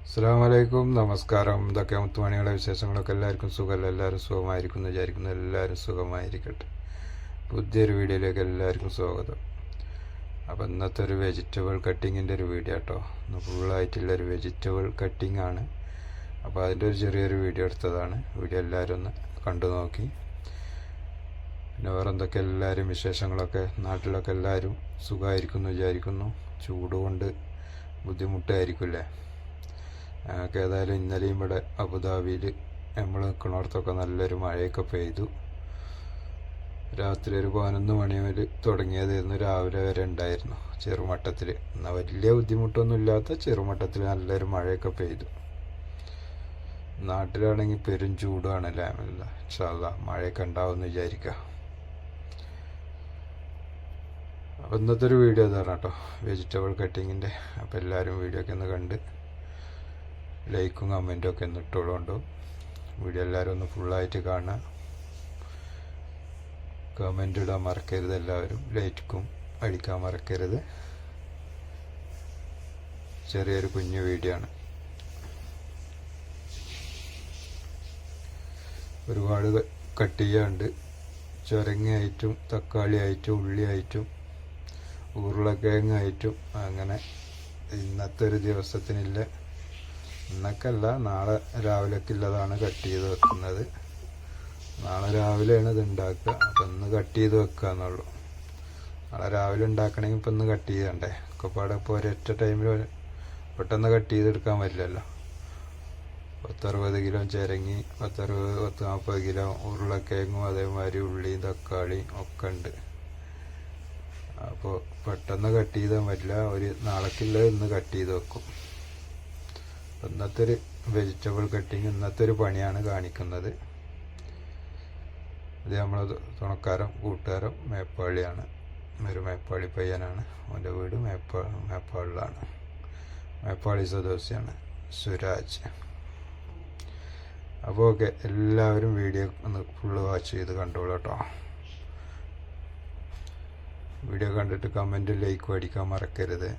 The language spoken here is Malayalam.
അസ്സലാമലൈക്കും, നമസ്കാരം. ഇതൊക്കെ മുത്തുമണികളെ വിശേഷങ്ങളൊക്കെ എല്ലാവർക്കും സുഖമല്ല, എല്ലാവരും സുഖമായിരിക്കുന്നു വിചാരിക്കുന്നു. എല്ലാവരും സുഖമായിരിക്കട്ടെ. പുതിയൊരു വീഡിയോയിലേക്ക് എല്ലാവർക്കും സ്വാഗതം. അപ്പോൾ ഇന്നത്തെ ഒരു വെജിറ്റബിൾ കട്ടിങ്ങിൻ്റെ ഒരു വീഡിയോ കേട്ടോ. ഇന്ന് ഫുള്ളായിട്ടുള്ളൊരു വെജിറ്റബിൾ കട്ടിങ് ആണ്. അപ്പോൾ അതിൻ്റെ ഒരു ചെറിയൊരു വീഡിയോ എടുത്തതാണ്. വീഡിയോ എല്ലാവരും ഒന്ന് കണ്ടു നോക്കി. പിന്നെ വേറെ എന്തൊക്കെ എല്ലാവരും വിശേഷങ്ങളൊക്കെ, നാട്ടിലൊക്കെ എല്ലാവരും സുഖമായിരിക്കുന്നു വിചാരിക്കുന്നു. ചൂട് കൊണ്ട് ബുദ്ധിമുട്ടായിരിക്കില്ലേ? ഞങ്ങൾക്ക് ഏതായാലും ഇന്നലെയും ഇവിടെ അബുദാബിയിൽ നമ്മൾ നിൽക്കുന്നിടത്തൊക്കെ നല്ലൊരു മഴയൊക്കെ പെയ്തു. രാത്രി ഒരു 11 മണി മുതൽ തുടങ്ങിയതായിരുന്നു, രാവിലെ വരെ ഉണ്ടായിരുന്നു ചെറുമട്ടത്തിൽ. എന്നാൽ വലിയ ബുദ്ധിമുട്ടൊന്നും ഇല്ലാത്ത ചെറുമട്ടത്തിൽ നല്ലൊരു മഴയൊക്കെ പെയ്തു. നാട്ടിലാണെങ്കിൽ പെരും ചൂടാണല്ലേ. ഇൻഷാ അല്ലാഹ് മഴയൊക്കെ ഉണ്ടാവുമെന്ന് വിചാരിക്കുക. അപ്പോൾ ഇന്നത്തെ ഒരു വീഡിയോ ഇതാണ് കേട്ടോ, വെജിറ്റബിൾ കട്ടിങ്ങിൻ്റെ. അപ്പോൾ എല്ലാവരും വീഡിയോ ഒക്കെ ഒന്ന് കണ്ട് ലൈക്കും കമൻറ്റും ഒക്കെ ഒന്ന് ഇട്ടോളുണ്ടോ. വീഡിയോ എല്ലാവരും ഒന്ന് ഫുള്ളായിട്ട് കാണുക. കമൻ്റ് ഇടാൻ മറക്കരുത് എല്ലാവരും. ലൈക്കും അടിക്കാൻ മറക്കരുത്. ചെറിയൊരു കുഞ്ഞു വീഡിയോ ആണ്. ഒരുപാട് കട്ട് ചെയ്യാണ്ട്. ചുരങ്ങയായിട്ടും തക്കാളി ആയിട്ടും ഉള്ളി ആയിട്ടും ഉരുളക്കിഴങ്ങായിട്ടും അങ്ങനെ ഇന്നത്തെ ഒരു ദിവസത്തിനില്ല, ഇന്നൊക്കെയല്ല നാളെ രാവിലേക്കുള്ളതാണ് കട്ട് ചെയ്ത് വെക്കുന്നത്. നാളെ രാവിലെയാണ് ഇത് ഉണ്ടാക്കുക. അപ്പം ഇന്ന് കട്ട് ചെയ്ത് വെക്കുക എന്നുള്ളൂ. നാളെ രാവിലെ ഉണ്ടാക്കണമെങ്കിൽ ഇപ്പം ഇന്ന് കട്ട് ചെയ്യണ്ടേ. ഒക്കെപ്പാടെ ഇപ്പോൾ ഒരൊറ്റ ടൈമിൽ പെട്ടെന്ന് കട്ട് ചെയ്തെടുക്കാൻ പറ്റില്ലല്ലോ. 10-60 കിലോ ചിരങ്ങി, 10-40 കിലോ ഉരുളക്കിഴങ്ങും അതേമാതിരി ഉള്ളിയും തക്കാളിയും ഒക്കെ ഉണ്ട്. അപ്പോൾ പെട്ടെന്ന് കട്ട് ചെയ്താൽ പറ്റില്ല. ഒരു നാളേക്കുള്ള ഇന്ന് കട്ട് ചെയ്ത് വെക്കും. ഇന്നത്തെ ഒരു വെജിറ്റബിൾ കട്ടിങ്, ഇന്നത്തെ ഒരു പണിയാണ് കാണിക്കുന്നത്. ഇത് നമ്മളെ തുണക്കാരൻ കൂട്ടുകാരൻ മേപ്പാളിയാണ്. ഒരു മേപ്പാളി പയ്യനാണ്. അവൻ്റെ വീട് മേപ്പാളിലാണ്. മേപ്പാളി സ്വദേശിയാണ് സുരാജ്. അപ്പോൾ ഓക്കെ, എല്ലാവരും വീഡിയോ ഒന്ന് ഫുള്ള് വാച്ച് ചെയ്ത് കണ്ടോളൂ കേട്ടോ. വീഡിയോ കണ്ടിട്ട് കമൻറ്റും ലൈക്കും അടിക്കാൻ മറക്കരുത്.